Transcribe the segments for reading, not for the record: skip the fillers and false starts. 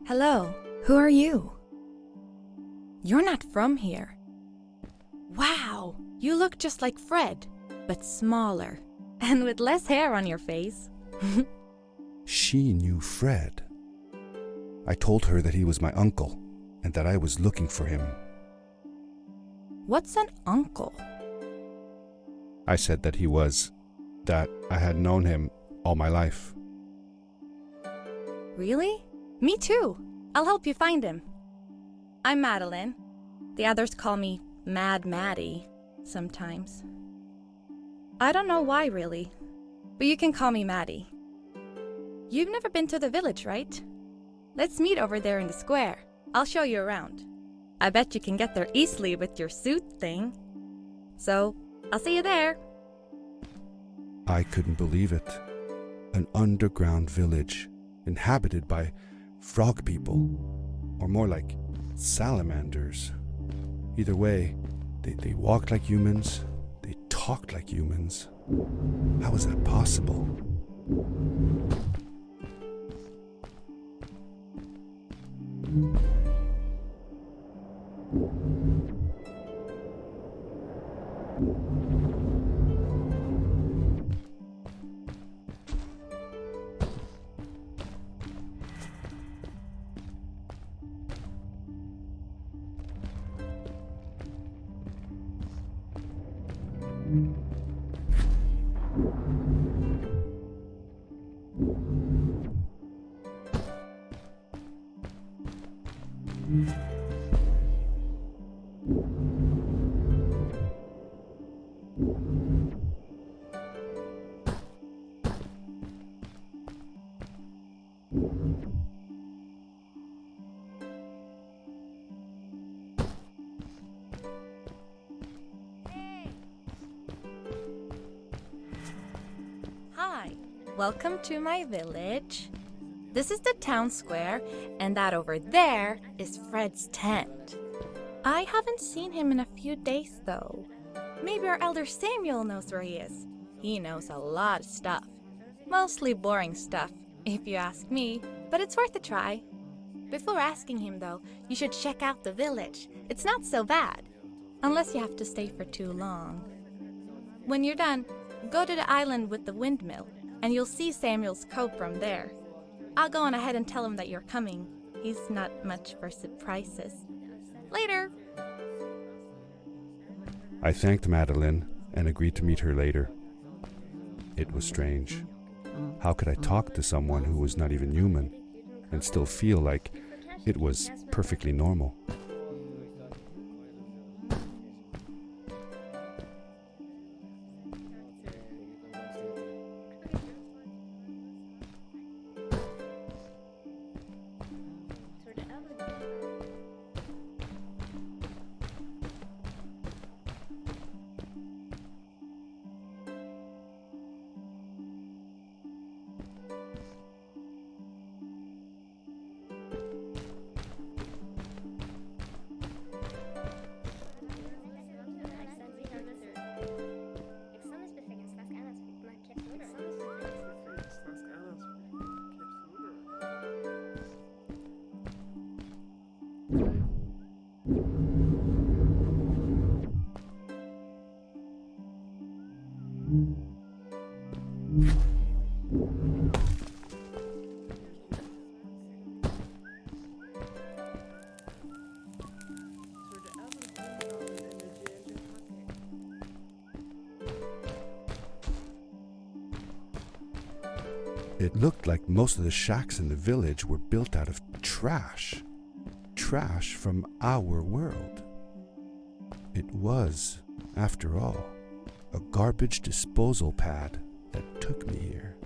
Hello, who are you? You're not from here. Wow, you look just like Fred, but smaller, and with less hair on your face. She knew Fred. I told her that he was my uncle and that I was looking for him. What's an uncle? I said that that I had known him all my life. Really? Me too. I'll help you find him. I'm Madeline. The others call me Mad Maddie sometimes. I don't know why really, but you can call me Maddie. You've never been to the village, right? Let's meet over there in the square. I'll show you around. I bet you can get there easily with your suit thing. So, I'll see you there. I couldn't believe it. An underground village inhabited by frog people, or more like salamanders. Either way, they walked like humans, they talked like humans. How was that possible? Hi, welcome to my village. This is the town square, and that over there is Fred's tent. I haven't seen him in a few days though. Maybe our elder Samuel knows where he is. He knows a lot of stuff. Mostly boring stuff, if you ask me, but it's worth a try. Before asking him though, you should check out the village. It's not so bad, unless you have to stay for too long. When you're done, go to the island with the windmill, and you'll see Samuel's coat from there. I'll go on ahead and tell him that you're coming. He's not much for surprises. Later! I thanked Madeline and agreed to meet her later. It was strange. How could I talk to someone who was not even human and still feel like it was perfectly normal? It looked like most of the shacks in the village were built out of trash. Trash from our world. It was, after all, a garbage disposal pad that took me here.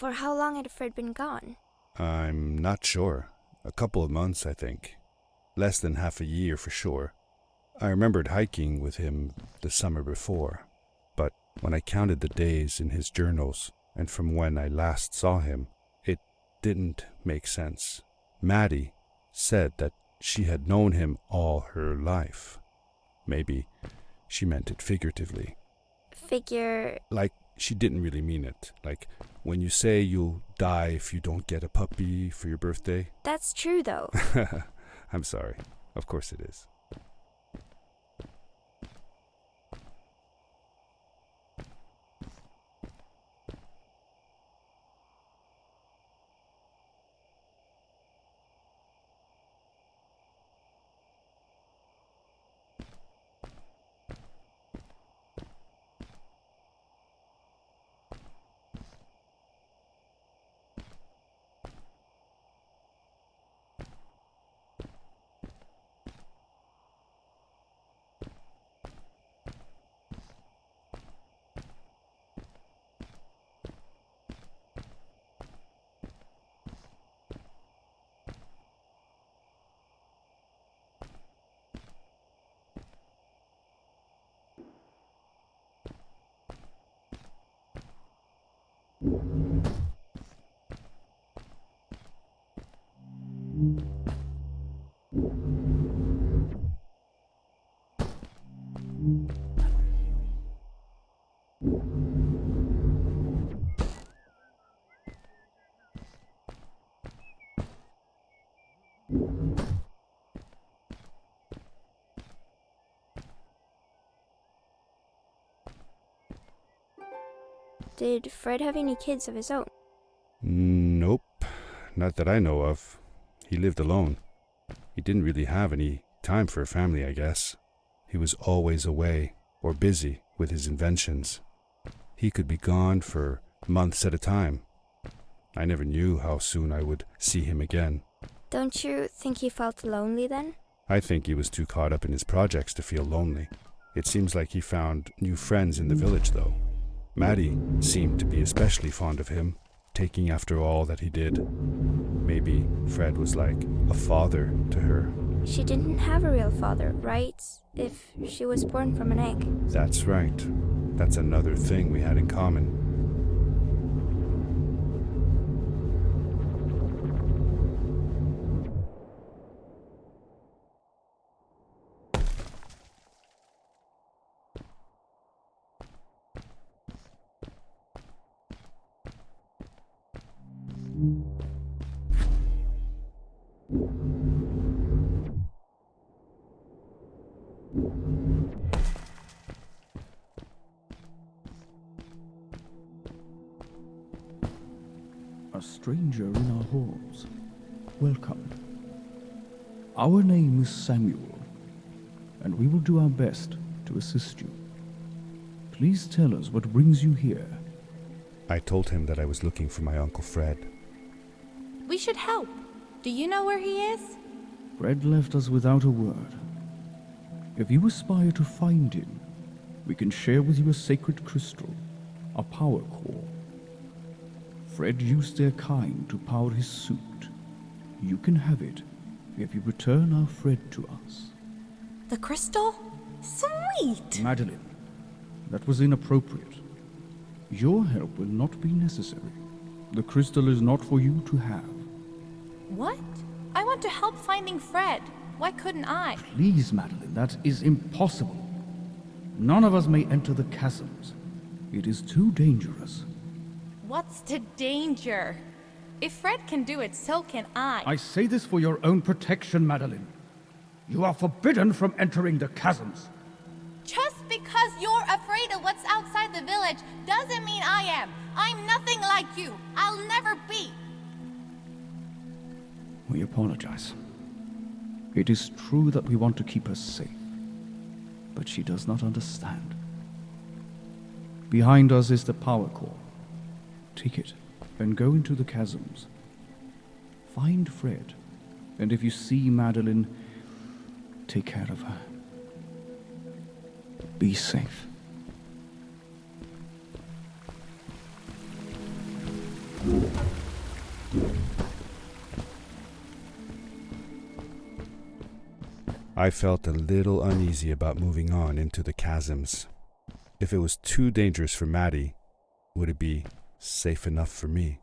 For how long had Fred been gone? I'm not sure. A couple of months, I think. Less than half a year for sure. I remembered hiking with him the summer before, but when I counted the days in his journals and from when I last saw him, it didn't make sense. Maddie said that she had known him all her life. Maybe she meant it figuratively. Like She didn't really mean it. Like when you say you'll die if you don't get a puppy for your birthday. That's true, though. I'm sorry. Of course it is. Did Fred have any kids of his own? Nope. Not that I know of. He lived alone. He didn't really have any time for a family, I guess. He was always away or busy with his inventions. He could be gone for months at a time. I never knew how soon I would see him again. Don't you think he felt lonely then? I think he was too caught up in his projects to feel lonely. It seems like he found new friends in the village, though. Maddie seemed to be especially fond of him, taking after all that he did. Maybe Fred was like a father to her. she didn't have a real father, right? If she was born from an egg. That's right. That's another thing we had in common. A stranger in our halls. Welcome. Our name is Samuel, and we will do our best to assist you. Please tell us what brings you here. I told him that I was looking for my Uncle Fred. We should help. Do you know where he is? Fred left us without a word. If you aspire to find him, we can share with you a sacred crystal, a power core. Fred used their kind to power his suit. You can have it if you return our Fred to us. The crystal? Sweet! Madeline, that was inappropriate. Your help will not be necessary. The crystal is not for you to have. What? I want to help finding Fred. Why couldn't I? Please, Madeline, that is impossible. None of us may enter the chasms. It is too dangerous. What's the danger? If Fred can do it, so can I. I say this for your own protection, Madeline. You are forbidden from entering the chasms. Just because you're afraid of what's outside the village doesn't mean I am. I'm nothing like you. I'll never be. We apologize. It is true that we want to keep her safe, but she does not understand. Behind us is the power core. Take it and go into the chasms. Find Fred, and if you see Madeline, take care of her. Be safe. I felt a little uneasy about moving on into the chasms. If it was too dangerous for Maddie, would it be safe enough for me?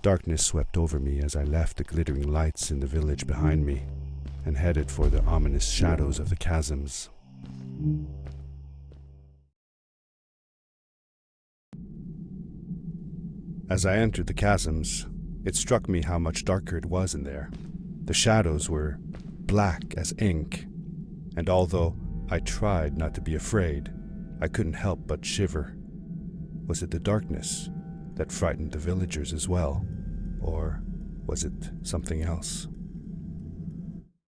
Darkness swept over me as I left the glittering lights in the village behind me and headed for the ominous shadows of the chasms. As I entered the chasms, it struck me how much darker it was in there. The shadows were black as ink, and although I tried not to be afraid, I couldn't help but shiver. Was it the darkness that frightened the villagers as well, or was it something else?